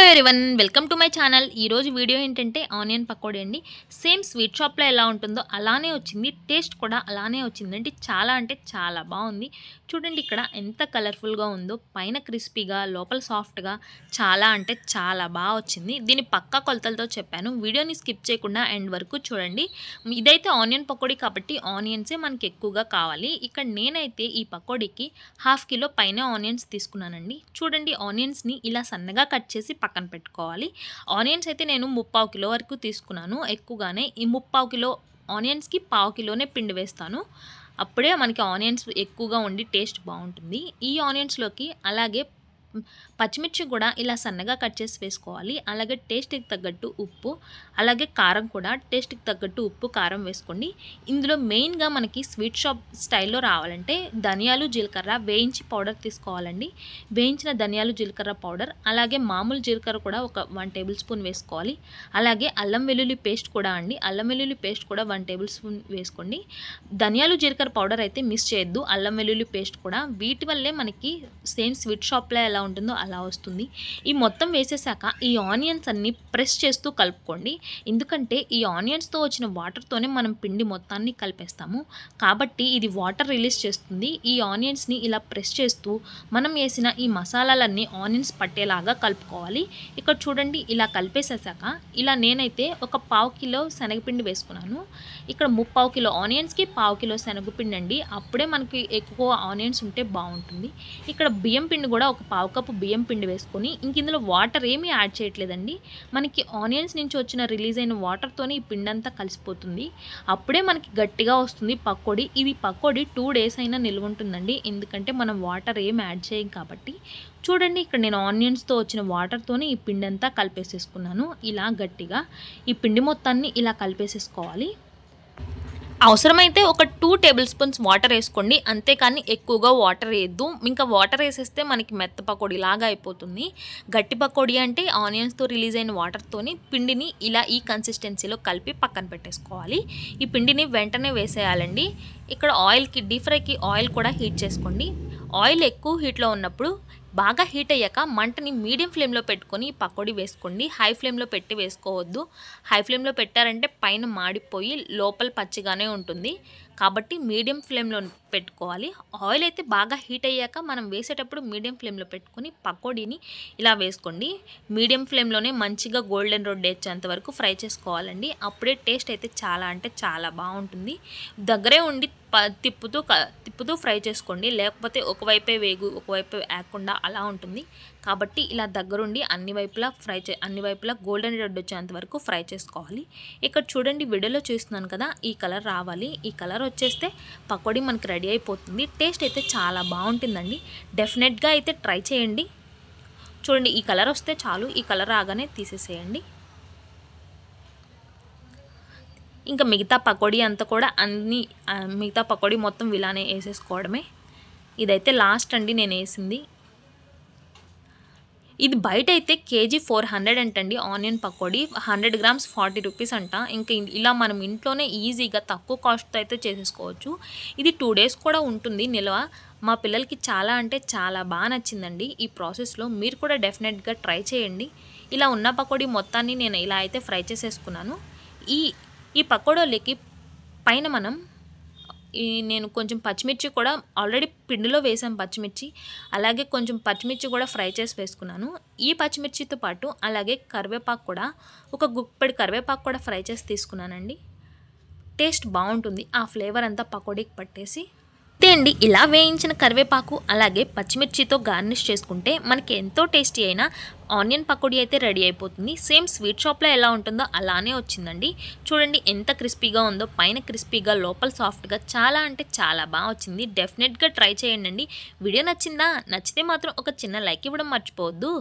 Hello everyone, welcome to my channel. ఈరోజు video ఏంటంటే onion pakodi అండి. సేమ్ స్వీట్ షాప్లో ఎలా ఉంటుందో అలానే వచ్చింది. టేస్ట్ కూడా అలానే వచ్చిందండి. చాలా అంటే చాలా బాగుంది. చూడండి ఇక్కడ ఎంత కలర్ఫుల్గా ఉందో. పైన క్రిస్పీగా, లోపల సాఫ్ట్గా, చాలా అంటే చాలా బాగా వచ్చింది. దీని పక్కా కొలతలతో చెప్పాను. వీడియోని స్కిప్ చేయకుండా ఎండ్ వరకు చూడండి. ఇదైతే ఆనియన్ పకోడీ కాబట్టి ఆనియన్సే మనకి ఎక్కువగా కావాలి. ఇక్కడ నేనైతే ఈ పకోడీకి 1/2 కిలో పైన ఆనియన్స్ తీసుకున్నానండి. చూడండి ఆనియన్స్ని ఇలా సన్నగా కట్ చేసి పక్కన పెట్టుకోవాలి. ఆనియన్స్ అయితే నేను 3/4 కిలో వరకు తీసుకున్నాను. ఎక్కువగానే ఈ 3/4 కిలో ఆనియన్స్కి 1/4 కిలోనే పిండి వేస్తాను. అప్పుడే మనకి ఆనియన్స్ ఎక్కువగా ఉండి టేస్ట్ బాగుంటుంది. ఈ ఆనియన్స్లోకి అలాగే పచ్చిమిర్చి కూడా ఇలా సన్నగా కట్ చేసి వేసుకోవాలి. అలాగే టేస్ట్కి తగ్గట్టు ఉప్పు, అలాగే కారం కూడా టేస్ట్కి తగ్గట్టు ఉప్పు కారం వేసుకోండి. ఇందులో మెయిన్గా మనకి స్వీట్ షాప్ స్టైల్లో రావాలంటే ధనియాలు జీలకర్ర వేయించి పౌడర్ తీసుకోవాలండి. వేయించిన ధనియాలు జీలకర్ర పౌడర్, అలాగే మామూలు జీలకర్ర కూడా ఒక 1 టేబుల్ స్పూన్ వేసుకోవాలి. అలాగే అల్లం వెల్లుల్లి పేస్ట్ కూడా అండి. అల్లం వెల్లుల్లి పేస్ట్ కూడా 1 టేబుల్ స్పూన్ వేసుకోండి. ధనియాలు జీలకర్ర పౌడర్ అయితే మిస్ చేయొద్దు. అల్లం వెల్లుల్లి పేస్ట్ కూడా. వీటి వల్లే మనకి సేమ్ స్వీట్ షాప్లో ఎలా ఉంటుందో అలా వస్తుంది. ఈ మొత్తం వేసేసాక ఈ ఆనియన్స్ అన్ని ప్రెస్ చేస్తూ కలుపుకోండి. ఎందుకంటే ఈ ఆనియన్స్తో వచ్చిన వాటర్తోనే మనం పిండి మొత్తాన్ని కలిపేస్తాము. కాబట్టి ఇది వాటర్ రిలీజ్ చేస్తుంది. ఈ ఆనియన్స్ని ఇలా ప్రెస్ చేస్తూ మనం వేసిన ఈ మసాలాలన్నీ ఆనియన్స్ పట్టేలాగా కలుపుకోవాలి. ఇక్కడ చూడండి ఇలా కలిపేసేసాక ఇలా నేనైతే ఒక 1/4 కిలో శనగపిండి వేసుకున్నాను. ఇక్కడ 3/4 కిలో ఆనియన్స్కి 1/4 కిలో శనగపిండి అండి. అప్పుడే మనకి ఎక్కువ ఆనియన్స్ ఉంటే బాగుంటుంది. ఇక్కడ బియ్యం పిండి కూడా ఒక 1/4 కప్పు బియ్యం పిండి వేసుకొని ఇంక ఇందులో వాటర్ ఏమీ యాడ్ చేయట్లేదండి. మనకి ఆనియన్స్ నుంచి వచ్చిన రిలీజ్ అయిన వాటర్తోనే ఈ పిండి అంతా కలిసిపోతుంది. అప్పుడే మనకి గట్టిగా వస్తుంది పకోడీ. ఇది పకోడీ 2 డేస్ అయినా నిల్వ ఉంటుందండి. ఎందుకంటే మనం వాటర్ ఏం యాడ్ చేయం కాబట్టి. చూడండి ఇక్కడ నేను ఆనియన్స్తో వచ్చిన వాటర్తోనే ఈ పిండి అంతా కలిపేసేసుకున్నాను. ఇలా గట్టిగా ఈ పిండి మొత్తాన్ని ఇలా కలిపేసేసుకోవాలి. అవసరమైతే ఒక 2 టేబుల్ స్పూన్స్ వాటర్ వేసుకోండి. అంతేకాని ఎక్కువగా వాటర్ వేయద్దు. ఇంకా వాటర్ వేసేస్తే మనకి మెత్త పకోడీ లాగా అయిపోతుంది. గట్టి పకోడీ అంటే ఆనియన్స్తో రిలీజ్ అయిన వాటర్తోని పిండిని ఇలా ఈ కన్సిస్టెన్సీలో కలిపి పక్కన పెట్టేసుకోవాలి. ఈ పిండిని వెంటనే వేసేయాలండి. ఇక్కడ ఆయిల్కి డీప్ ఫ్రైకి ఆయిల్ కూడా హీట్ చేసుకోండి. ఆయిల్ ఎక్కువ హీట్లో ఉన్నప్పుడు బాగా హీట్ అయ్యాక మంటని మీడియం ఫ్లేమ్లో పెట్టుకొని పకోడీ వేసుకోండి. హై ఫ్లేమ్లో పెట్టి వేసుకోవద్దు. హై ఫ్లేమ్లో పెట్టారంటే పైన మాడిపోయి లోపల పచ్చిగానే ఉంటుంది. కాబట్టి మీడియం ఫ్లేమ్లో పెట్టుకోవాలి. ఆయిల్ అయితే బాగా హీట్ అయ్యాక మనం వేసేటప్పుడు మీడియం ఫ్లేమ్లో పెట్టుకొని పకోడీని ఇలా వేసుకోండి. మీడియం ఫ్లేమ్లోనే మంచిగా గోల్డెన్ రోడ్ వచ్చేంత వరకు ఫ్రై చేసుకోవాలండి. అప్పుడే టేస్ట్ అయితే చాలా అంటే చాలా బాగుంటుంది. దగ్గరే ఉండి తిప్పుతూ ఫ్రై చేసుకోండి. లేకపోతే ఒకవైపే వేగు ఒకవైపే వేయకుండా అలా ఉంటుంది. కాబట్టి ఇలా దగ్గరుండి అన్ని వైపులా గోల్డెన్ రెడ్ వచ్చేంత వరకు ఫ్రై చేసుకోవాలి. ఇక్కడ చూడండి వీడియోలో చూస్తున్నాను కదా, ఈ కలర్ రావాలి. ఈ కలర్ వచ్చేస్తే పకోడీ మనకి రెడీ అయిపోతుంది. టేస్ట్ అయితే చాలా బాగుంటుందండి. డెఫినెట్గా అయితే ట్రై చేయండి. చూడండి ఈ కలర్ వస్తే చాలు. ఈ కలర్ రాగానే తీసేసేయండి. ఇంకా మిగతా పకోడీ అంతా కూడా మిగతా పకోడీ మొత్తం ఇలానే వేసేసుకోవడమే. ఇదైతే లాస్ట్ అండి నేను వేసింది. ఇది బయట అయితే కేజీ 400 అంటండి ఆనియన్ పకోడీ. 100 గ్రామ్స్ 40 రూపీస్ అంట. ఇంకా ఇలా మనం ఇంట్లోనే ఈజీగా తక్కువ కాస్ట్తో అయితే చేసేసుకోవచ్చు. ఇది 2 డేస్ కూడా ఉంటుంది నిల్వ. మా పిల్లలకి చాలా అంటే చాలా బాగా నచ్చిందండి. ఈ ప్రాసెస్లో మీరు కూడా డెఫినెట్గా ట్రై చేయండి. ఇలా ఉన్న పకోడీ మొత్తాన్ని నేను ఇలా అయితే ఫ్రై చేసేసుకున్నాను. ఈ పకోడీలకి పైన నేను కొంచెం పచ్చిమిర్చి కూడా ఆల్రెడీ పిండిలో వేసాను పచ్చిమిర్చి. అలాగే కొంచెం పచ్చిమిర్చి కూడా ఫ్రై చేసి వేసుకున్నాను. ఈ పచ్చిమిర్చితో పాటు అలాగే కరివేపాకు కూడా ఒక గుప్పెడు కరివేపాకు కూడా ఫ్రై చేసి తీసుకున్నానండి. టేస్ట్ బాగుంటుంది. ఆ ఫ్లేవర్ అంతా పకోడీకి పట్టేసి అండి. ఇలా వేయించిన కరివేపాకు అలాగే పచ్చిమిర్చితో గార్నిష్ చేసుకుంటే మనకి ఎంతో టేస్టీ అయిన ఆనియన్ పకోడీ అయితే రెడీ అయిపోతుంది. సేమ్ స్వీట్ షాప్లో ఎలా ఉంటుందో అలానే వచ్చిందండి. చూడండి ఎంత క్రిస్పీగా ఉందో. పైన క్రిస్పీగా లోపల సాఫ్ట్గా చాలా అంటే చాలా బాగా వచ్చింది. డెఫినెట్గా ట్రై చేయండి. వీడియో నచ్చిందా? నచ్చితే మాత్రం ఒక చిన్న లైక్ ఇవ్వడం మర్చిపోవద్దు.